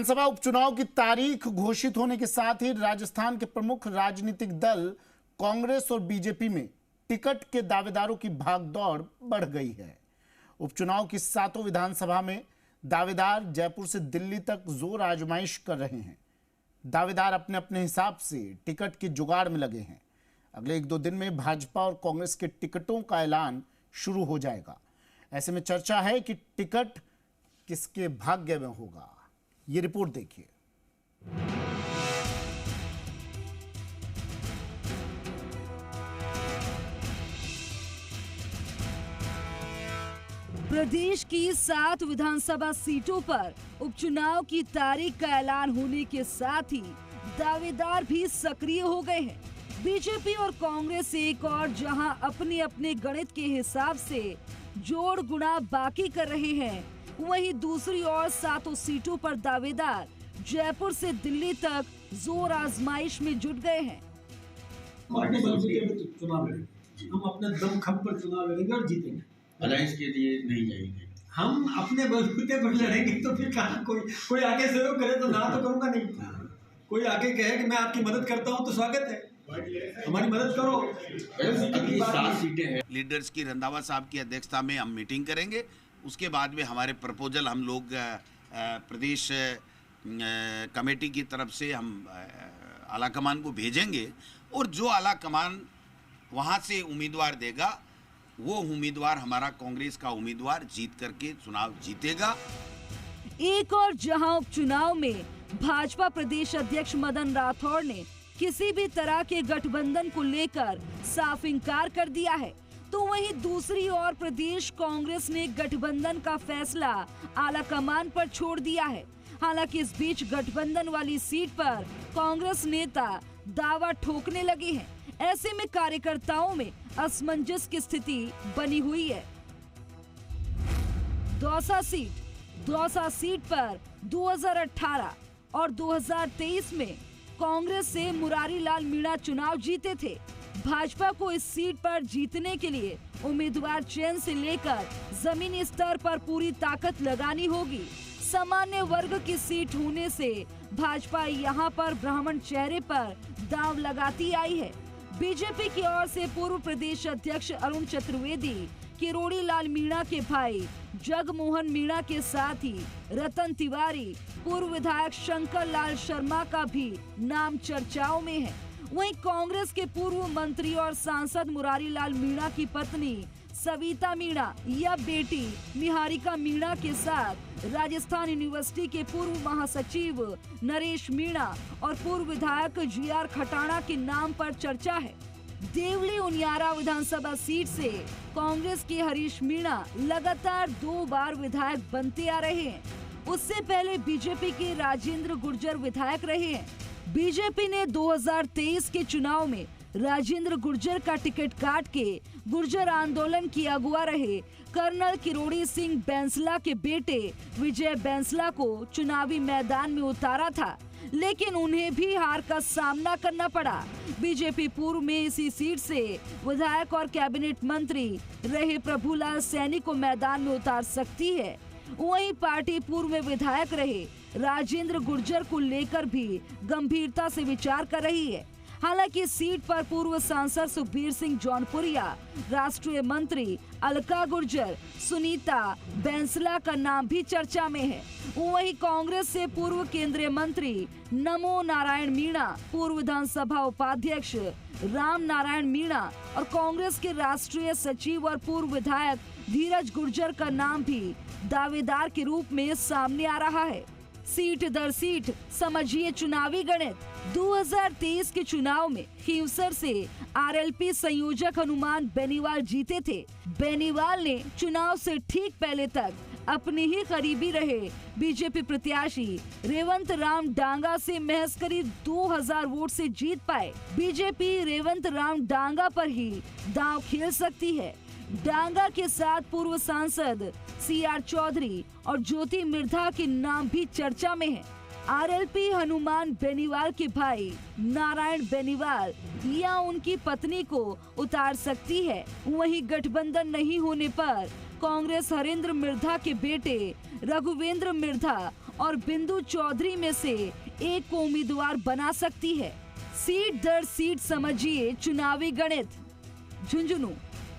विधानसभा उपचुनाव की तारीख घोषित होने के साथ ही राजस्थान के प्रमुख राजनीतिक दल कांग्रेस और बीजेपी में टिकट के दावेदारों की भागदौड़ बढ़ गई है। उपचुनाव की सातों विधानसभा में दावेदार जयपुर से दिल्ली तक जोर आजमाइश कर रहे हैं। दावेदार अपने अपने हिसाब से टिकट के जुगाड़ में लगे हैं। अगले एक दो दिन में भाजपा और कांग्रेस के टिकटों का ऐलान शुरू हो जाएगा। ऐसे में चर्चा है कि टिकट किसके भाग्य में होगा। ये रिपोर्ट देखिए। प्रदेश की 7 विधानसभा सीटों पर उपचुनाव की तारीख का ऐलान होने के साथ ही दावेदार भी सक्रिय हो गए हैं। बीजेपी और कांग्रेस एक और जहां अपने अपने गणित के हिसाब से जोड़ गुणा बाकी कर रहे हैं, वहीं दूसरी ओर 7 सीटों पर दावेदार जयपुर से दिल्ली तक जोर आजमाइश में जुट गए हैं। पार्टी बलबूते पर चुनाव लड़ेंगे, हम अपने दम खम पर चुनाव लड़ेंगे और जीतेंगे। अलायंस के लिए नहीं जाएंगे, हम अपने बलबूते पर लड़ेंगे। तो फिर कहाँ कोई आके सहयोग करे तो ना तो करूंगा नहीं। कोई आके कहे कि मैं आपकी मदद करता हूँ तो स्वागत है, हमारी मदद करो। अभी 7 सीटें हैं। लीडर्स की रंधावा साहब की अध्यक्षता में हम मीटिंग करेंगे। उसके बाद में हमारे प्रपोजल हम लोग प्रदेश कमेटी की तरफ से हम आला कमान को भेजेंगे और जो आला कमान वहाँ से उम्मीदवार देगा वो उम्मीदवार हमारा कांग्रेस का उम्मीदवार जीत करके चुनाव जीतेगा। एक और जहां उपचुनाव में भाजपा प्रदेश अध्यक्ष मदन राठौड़ ने किसी भी तरह के गठबंधन को लेकर साफ इंकार कर दिया है, तो वहीं दूसरी ओर प्रदेश कांग्रेस ने गठबंधन का फैसला आला कमान पर छोड़ दिया है। हालांकि इस बीच गठबंधन वाली सीट पर कांग्रेस नेता दावा ठोकने लगे हैं। ऐसे में कार्यकर्ताओं में असमंजस की स्थिति बनी हुई है। दौसा सीट पर 2018 और 2023 में कांग्रेस से मुरारी लाल मीणा चुनाव जीते थे। भाजपा को इस सीट पर जीतने के लिए उम्मीदवार चयन से लेकर जमीनी स्तर पर पूरी ताकत लगानी होगी। सामान्य वर्ग की सीट होने से भाजपा यहां पर ब्राह्मण चेहरे पर दांव लगाती आई है। बीजेपी की ओर से पूर्व प्रदेश अध्यक्ष अरुण चतुर्वेदी, किरोड़ी लाल मीणा के भाई जगमोहन मीणा के साथ ही रतन तिवारी, पूर्व विधायक शंकर लाल शर्मा का भी नाम चर्चाओं में है। वहीं कांग्रेस के पूर्व मंत्री और सांसद मुरारी लाल मीणा की पत्नी सविता मीणा या बेटी निहारिका मीणा के साथ राजस्थान यूनिवर्सिटी के पूर्व महासचिव नरेश मीणा और पूर्व विधायक जीआर खटाणा के नाम पर चर्चा है। देवली उनियारा विधानसभा सीट से कांग्रेस के हरीश मीणा लगातार 2 बार विधायक बनते आ रहे हैं। उससे पहले बीजेपी के राजेंद्र गुर्जर विधायक रहे हैं। बीजेपी ने 2023 के चुनाव में राजेंद्र गुर्जर का टिकट काट के गुर्जर आंदोलन की अगुवा रहे कर्नल किरोड़ी सिंह बैंसला के बेटे विजय बैंसला को चुनावी मैदान में उतारा था, लेकिन उन्हें भी हार का सामना करना पड़ा। बीजेपी पूर्व में इसी सीट से विधायक और कैबिनेट मंत्री रहे प्रभुलाल सैनी को मैदान में उतार सकती है। वहीं पार्टी पूर्व में विधायक रहे राजेंद्र गुर्जर को लेकर भी गंभीरता से विचार कर रही है। हालांकि सीट पर पूर्व सांसद सुखबीर सिंह जौनपुरिया, राष्ट्रीय मंत्री अलका गुर्जर, सुनीता बैंसला का नाम भी चर्चा में है। वहीं कांग्रेस से पूर्व केंद्रीय मंत्री नमो नारायण मीणा, पूर्व विधानसभा उपाध्यक्ष राम नारायण मीणा और कांग्रेस के राष्ट्रीय सचिव और पूर्व विधायक धीरज गुर्जर का नाम भी दावेदार के रूप में सामने आ रहा है। सीट दर सीट समझिए चुनावी गणित। 2023 के चुनाव में खीवसर से आरएलपी संयोजक हनुमान बेनीवाल जीते थे। बेनीवाल ने चुनाव से ठीक पहले तक अपने ही करीबी रहे बीजेपी प्रत्याशी रेवंत राम डांगा से महज करीब 2000 वोट से जीत पाए। बीजेपी रेवंत राम डांगा पर ही दांव खेल सकती है। डांगा के साथ पूर्व सांसद सीआर चौधरी और ज्योति मिर्धा के नाम भी चर्चा में है। आरएलपी हनुमान बेनीवाल के भाई नारायण बेनीवाल या उनकी पत्नी को उतार सकती है। वहीं गठबंधन नहीं होने पर कांग्रेस हरेंद्र मिर्धा के बेटे रघुवेंद्र मिर्धा और बिंदु चौधरी में से एक को उम्मीदवार बना सकती है। सीट दर सीट समझिए चुनावी गणित। झुंझुनू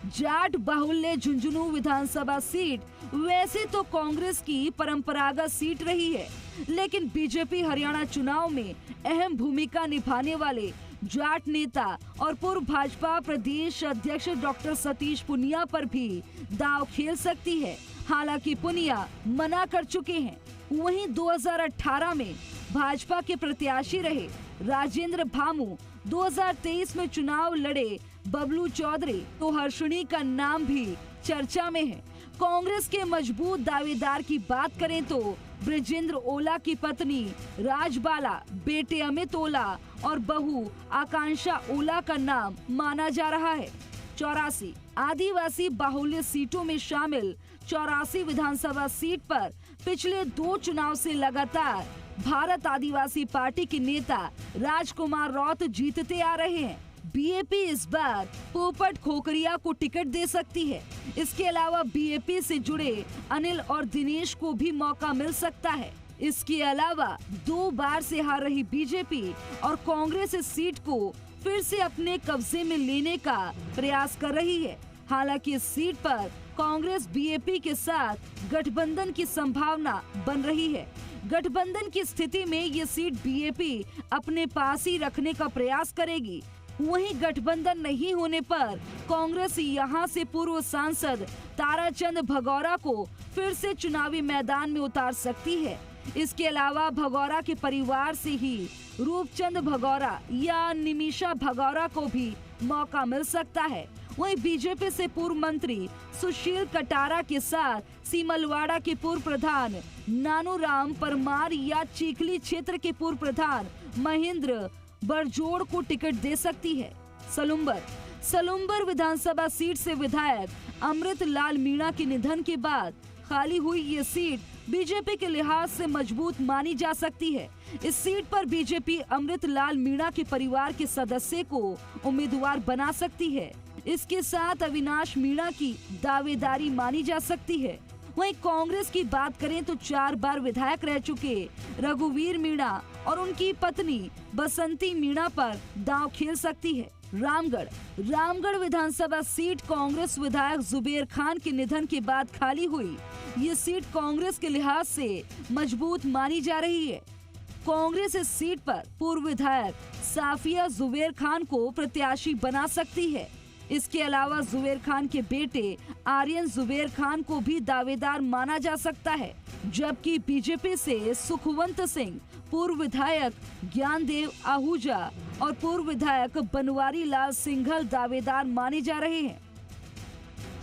जाट बाहुल्य झुंझुनू विधानसभा सीट वैसे तो कांग्रेस की परंपरागत सीट रही है, लेकिन बीजेपी हरियाणा चुनाव में अहम भूमिका निभाने वाले जाट नेता और पूर्व भाजपा प्रदेश अध्यक्ष डॉक्टर सतीश पुनिया पर भी दांव खेल सकती है। हालांकि पुनिया मना कर चुके हैं। वहीं 2018 में भाजपा के प्रत्याशी रहे राजेंद्र भामू, 2023 में चुनाव लड़े बबलू चौधरी तो हर्षिणी का नाम भी चर्चा में है। कांग्रेस के मजबूत दावेदार की बात करें तो ब्रिजेंद्र ओला की पत्नी राजबाला, बेटे अमित ओला और बहू आकांक्षा ओला का नाम माना जा रहा है। 84 आदिवासी बाहुल्य सीटों में शामिल 84 विधानसभा सीट पर पिछले 2 चुनाव से लगातार भारत आदिवासी पार्टी के नेता राजकुमार रौत जीतते आ रहे हैं। बीएपी इस बार पोपट खोकरिया को टिकट दे सकती है। इसके अलावा बीएपी से जुड़े अनिल और दिनेश को भी मौका मिल सकता है। इसके अलावा 2 बार से हार रही बीजेपी और कांग्रेस इस सीट को फिर से अपने कब्जे में लेने का प्रयास कर रही है। हालांकि इस सीट पर कांग्रेस बीएपी के साथ गठबंधन की संभावना बन रही है। गठबंधन की स्थिति में ये सीट बीएपी अपने पास ही रखने का प्रयास करेगी। वहीं गठबंधन नहीं होने पर कांग्रेस यहां से पूर्व सांसद ताराचंद भगौरा को फिर से चुनावी मैदान में उतार सकती है। इसके अलावा भगौरा के परिवार से ही रूपचंद भगौरा या निमिषा भगौरा को भी मौका मिल सकता है। वहीं बीजेपी से पूर्व मंत्री सुशील कटारा के साथ सीमलवाड़ा के पूर्व प्रधान नानूराम परमार या चीखली क्षेत्र के पूर्व प्रधान महेंद्र बरजोड़ को टिकट दे सकती है। सलुम्बर विधानसभा सीट से विधायक अमृत लाल मीणा के निधन के बाद खाली हुई ये सीट बीजेपी के लिहाज से मजबूत मानी जा सकती है। इस सीट पर बीजेपी अमृत लाल मीणा के परिवार के सदस्य को उम्मीदवार बना सकती है। इसके साथ अविनाश मीणा की दावेदारी मानी जा सकती है। वहीं कांग्रेस की बात करें तो 4 बार विधायक रह चुके रघुवीर मीणा और उनकी पत्नी बसंती मीणा पर दांव खेल सकती है। रामगढ़ विधानसभा सीट कांग्रेस विधायक जुबेर खान के निधन के बाद खाली हुई। ये सीट कांग्रेस के लिहाज से मजबूत मानी जा रही है। कांग्रेस इस सीट पर पूर्व विधायक साफिया जुबेर खान को प्रत्याशी बना सकती है। इसके अलावा जुबेर खान के बेटे आर्यन जुबेर खान को भी दावेदार माना जा सकता है, जबकि बीजेपी से सुखवंत सिंह, पूर्व विधायक ज्ञानदेव आहूजा और पूर्व विधायक बनवारी लाल सिंघल दावेदार माने जा रहे हैं।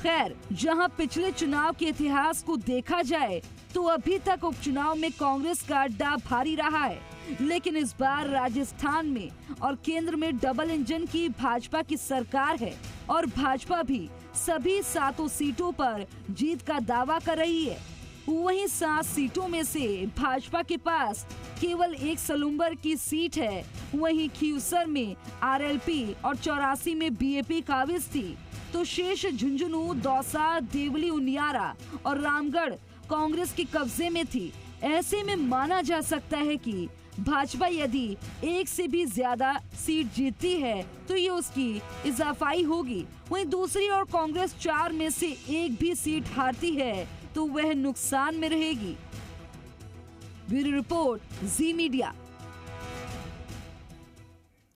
खैर, जहां पिछले चुनाव के इतिहास को देखा जाए तो अभी तक उपचुनाव में कांग्रेस का अड्डा भारी रहा है, लेकिन इस बार राजस्थान में और केंद्र में डबल इंजन की भाजपा की सरकार है और भाजपा भी सभी 7 सीटों पर जीत का दावा कर रही है। वहीं 7 सीटों में से भाजपा के पास केवल एक सलुम्बर की सीट है। वहीं खीवसर में आरएलपी और 84 में बीएपी काबिज थी, तो शेष झुंझुनू, दौसा, देवली, उनियारा और रामगढ़ कांग्रेस के कब्जे में थी। ऐसे में माना जा सकता है कि भाजपा यदि एक से भी ज्यादा सीट जीतती है तो ये उसकी इजाफाई होगी। वहीं दूसरी ओर कांग्रेस 4 में से एक भी सीट हारती है तो वह नुकसान में रहेगी। ब्यूरो रिपोर्ट, जी मीडिया।